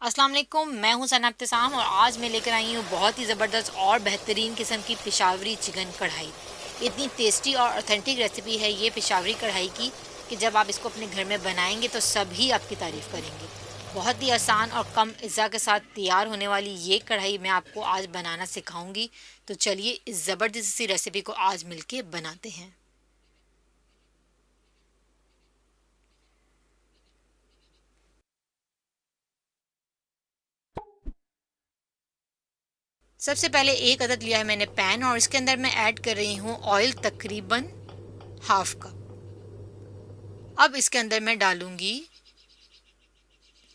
अस्सलाम वालेकुम, मैं हूं सना इब्तिसाम और आज मैं लेकर आई हूं बहुत ही ज़बरदस्त और बेहतरीन किस्म की पेशावरी चिकन कढ़ाई। इतनी टेस्टी और ऑथेंटिक रेसिपी है ये पेशावरी कढ़ाई की कि जब आप इसको अपने घर में बनाएंगे तो सभी आपकी तारीफ़ करेंगे। बहुत ही आसान और कम अज़्ज़ा के साथ तैयार होने वाली ये कढ़ाई मैं आपको आज बनाना सिखाऊंगी। तो चलिए इस ज़बरदस्त सी रेसिपी को आज मिलके बनाते हैं। सबसे पहले एक अदद लिया है मैंने पैन और इसके अंदर मैं ऐड कर रही हूँ ऑयल तकरीबन हाफ कप। अब इसके अंदर मैं डालूंगी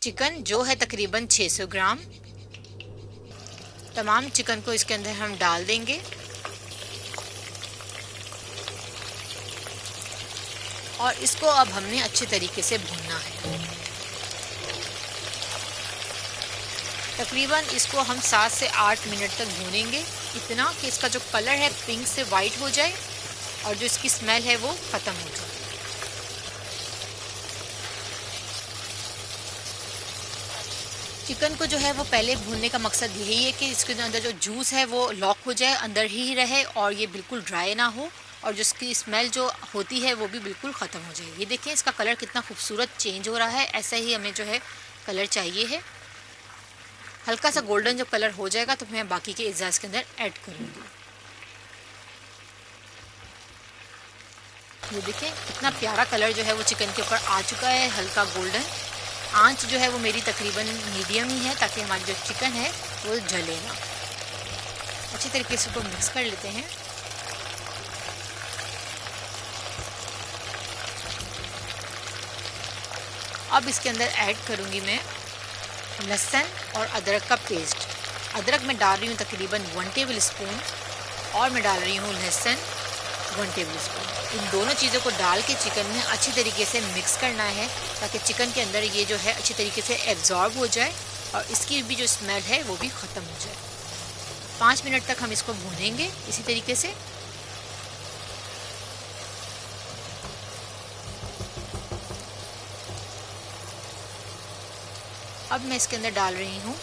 चिकन जो है तकरीबन 600 ग्राम। तमाम चिकन को इसके अंदर हम डाल देंगे और इसको अब हमने अच्छे तरीके से भूनना है। तकरीबन इसको हम 7 से 8 मिनट तक भूनेंगे, इतना कि इसका जो कलर है पिंक से वाइट हो जाए और जो इसकी स्मेल है वो ख़त्म हो जाए। चिकन को जो है वो पहले भूनने का मकसद यही है कि इसके अंदर जो जूस है वो लॉक हो जाए, अंदर ही रहे और ये बिल्कुल ड्राई ना हो और जो इसकी स्मेल जो होती है वो भी बिल्कुल ख़त्म हो जाए। ये देखें इसका कलर कितना खूबसूरत चेंज हो रहा है, ऐसा ही हमें जो है कलर चाहिए है। हल्का सा गोल्डन जब कलर हो जाएगा तो मैं बाकी के अज़्ज़ा के अंदर ऐड करूँगी। ये देखें कितना प्यारा कलर जो है वो चिकन के ऊपर आ चुका है, हल्का गोल्डन। आंच जो है वो मेरी तकरीबन मीडियम ही है ताकि हमारी जो चिकन है वो जले ना। अच्छी तरीके से इसको मिक्स कर लेते हैं। अब इसके अंदर ऐड करूँगी मैं लहसुन और अदरक का पेस्ट। अदरक मैं डाल रही हूँ तकरीबन 1 टेबल स्पून और मैं डाल रही हूँ लहसुन 1 टेबल स्पून। इन दोनों चीज़ों को डाल के चिकन में अच्छी तरीके से मिक्स करना है ताकि चिकन के अंदर ये जो है अच्छी तरीके से एब्जॉर्ब हो जाए और इसकी भी जो स्मेल है वो भी ख़त्म हो जाए। 5 मिनट तक हम इसको भूनेंगे इसी तरीके से। अब मैं इसके अंदर डाल रही हूँ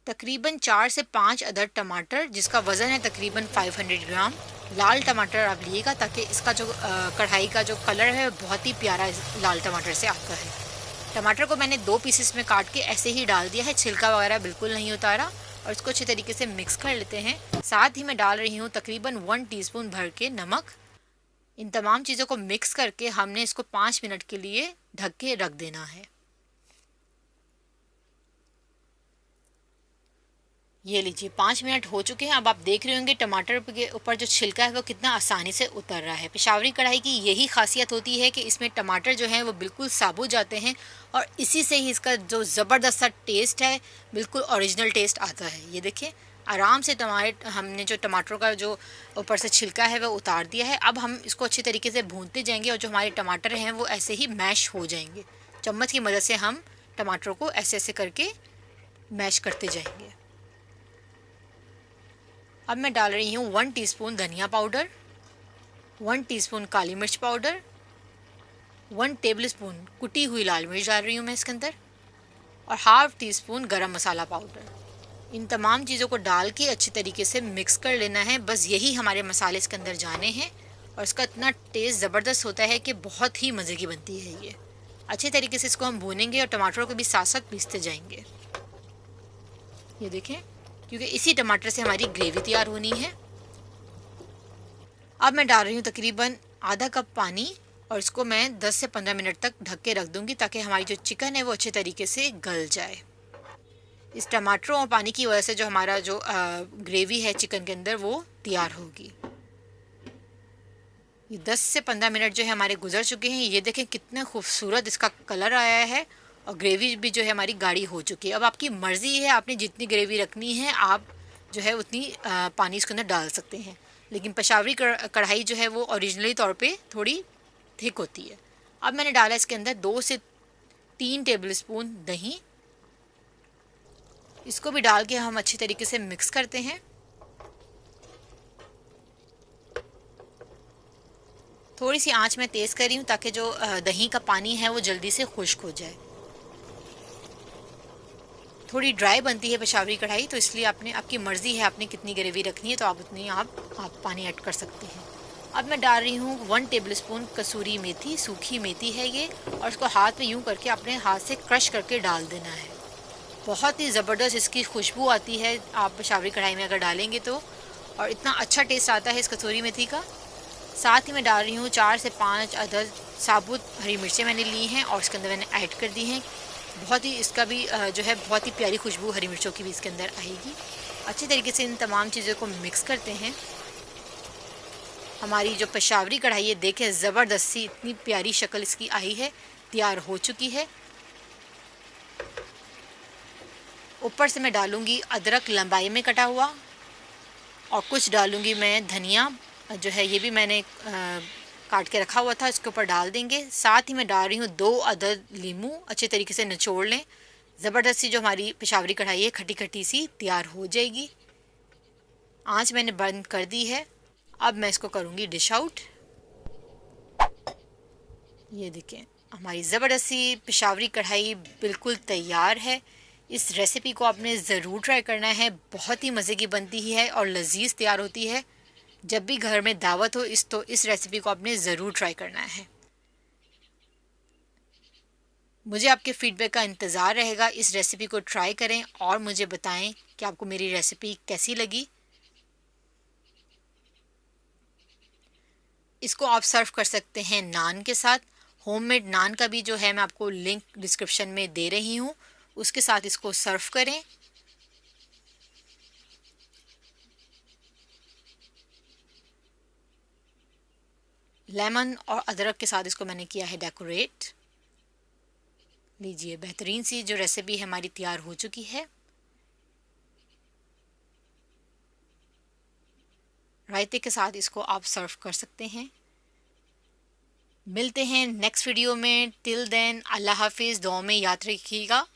तकरीबन 4 से 5 अदद टमाटर जिसका वज़न है तकरीबन 500 ग्राम। लाल टमाटर आप लिएगा ताकि इसका जो कढ़ाई का जो कलर है बहुत ही प्यारा लाल टमाटर से आता है। टमाटर को मैंने 2 पीसेस में काट के ऐसे ही डाल दिया है, छिलका वगैरह बिल्कुल नहीं उतारा और इसको अच्छे तरीके से मिक्स कर लेते हैं। साथ ही मैं डाल रही हूँ तकरीबन 1 टीस्पून भर के नमक। इन तमाम चीज़ों को मिक्स करके हमने इसको 5 मिनट के लिए ढक के रख देना है। ये लीजिए 5 मिनट हो चुके हैं। अब आप देख रहे होंगे टमाटर के ऊपर जो छिलका है वो कितना आसानी से उतर रहा है। पेशावरी कढ़ाई की यही खासियत होती है कि इसमें टमाटर जो हैं वो बिल्कुल साबुत जाते हैं और इसी से ही इसका जो ज़बरदस्त सा टेस्ट है बिल्कुल ओरिजिनल टेस्ट आता है। ये देखें आराम से टमाटर हमने जो टमाटरों का जो ऊपर से छिलका है वो उतार दिया है। अब हम इसको अच्छी तरीके से भूनते जाएंगे और जो हमारे टमाटर हैं वो ऐसे ही मैश हो जाएंगे। चम्मच की मदद से हम टमाटरों को ऐसे ऐसे करके मैश करते जाएंगे। अब मैं डाल रही हूँ 1 टीस्पून धनिया पाउडर, 1 टीस्पून काली मिर्च पाउडर, 1 टेबल स्पून कुटी हुई लाल मिर्च डाल रही हूँ मैं इसके अंदर और हाफ टी स्पून गरम मसाला पाउडर। इन तमाम चीज़ों को डाल के अच्छी तरीके से मिक्स कर लेना है। बस यही हमारे मसाले इसके अंदर जाने हैं और इसका इतना टेस्ट ज़बरदस्त होता है कि बहुत ही मज़े की बनती है ये। अच्छे तरीके से इसको हम भूनेंगे और टमाटरों को भी साथ साथ पीसते जाएंगे। ये देखें क्योंकि इसी टमाटर से हमारी ग्रेवी तैयार होनी है। अब मैं डाल रही हूँ तकरीबन आधा कप पानी और इसको मैं 10 से 15 मिनट तक ढक के रख दूँगी ताकि हमारी जो चिकन है वो अच्छे तरीके से गल जाए। इस टमाटरों और पानी की वजह से जो हमारा जो ग्रेवी है चिकन के अंदर वो तैयार होगी। ये 10 से 15 मिनट जो है हमारे गुजर चुके हैं। ये देखें कितना खूबसूरत इसका कलर आया है और ग्रेवी भी जो है हमारी गाढ़ी हो चुकी है। अब आपकी मर्ज़ी है, आपने जितनी ग्रेवी रखनी है आप जो है उतनी पानी इसके अंदर डाल सकते हैं, लेकिन पेशावरी कढ़ाई जो है वो ओरिजिनली तौर पे थोड़ी थिक होती है। अब मैंने डाला इसके अंदर 2 से 3 टेबल स्पून दही। इसको भी डाल के हम अच्छी तरीके से मिक्स करते हैं। थोड़ी सी आंच में तेज़ कर रही हूँ ताकि जो दही का पानी है वो जल्दी से खुश्क हो जाए। थोड़ी ड्राई बनती है पेशावरी कढ़ाई, तो इसलिए आपकी मर्ज़ी है आपने कितनी ग्रेवी रखनी है, तो आप उतनी आप पानी ऐड कर सकते हैं। अब मैं डाल रही हूँ 1 टेबलस्पून कसूरी मेथी, सूखी मेथी है ये, और इसको हाथ में यूँ करके अपने हाथ से क्रश करके डाल देना है। बहुत ही ज़बरदस्त इसकी खुशबू आती है आप पेशावरी कढ़ाई में अगर डालेंगे तो, और इतना अच्छा टेस्ट आता है इस कसूरी मेथी का। साथ ही मैं डाल रही हूँ 4 से 5 अदद साबुत हरी मिर्चें मैंने ली हैं और इसके अंदर मैंने ऐड कर दी हैं। बहुत ही इसका भी जो है बहुत ही प्यारी खुशबू हरी मिर्चों की भी इसके अंदर आएगी। अच्छी तरीके से इन तमाम चीज़ों को मिक्स करते हैं। हमारी जो पेशावरी कढ़ाई है देखें ज़बरदस्त सी इतनी प्यारी शक्ल इसकी आई है, तैयार हो चुकी है। ऊपर से मैं डालूँगी अदरक लंबाई में कटा हुआ, और कुछ डालूँगी मैं धनिया जो है ये भी मैंने काट के रखा हुआ था, इसके ऊपर डाल देंगे। साथ ही मैं डाल रही हूँ 2 अदद लीमू, अच्छे तरीके से निचोड़ लें। ज़बरदस्त सी जो हमारी पेशावरी कढ़ाई है खट्टी खट्टी सी तैयार हो जाएगी। आंच मैंने बंद कर दी है। अब मैं इसको करूँगी डिश आउट। ये देखें हमारी ज़बरदस्त सी पेशावरी कढ़ाई बिल्कुल तैयार है। इस रेसिपी को आपने ज़रूर ट्राई करना है, बहुत ही मज़े की बनती है और लजीज तैयार होती है। जब भी घर में दावत हो इस रेसिपी को आपने ज़रूर ट्राई करना है। मुझे आपके फ़ीडबैक का इंतज़ार रहेगा। इस रेसिपी को ट्राई करें और मुझे बताएं कि आपको मेरी रेसिपी कैसी लगी। इसको आप सर्व कर सकते हैं नान के साथ। होममेड नान का भी जो है मैं आपको लिंक डिस्क्रिप्शन में दे रही हूँ, उसके साथ इसको सर्व करें। लेमन और अदरक के साथ इसको मैंने किया है डेकोरेट। लीजिए बेहतरीन सी जो रेसिपी है हमारी तैयार हो चुकी है। रायते के साथ इसको आप सर्व कर सकते हैं। मिलते हैं नेक्स्ट वीडियो में। टिल देन अल्लाह हाफिज़, दुआ में याद रखिएगा।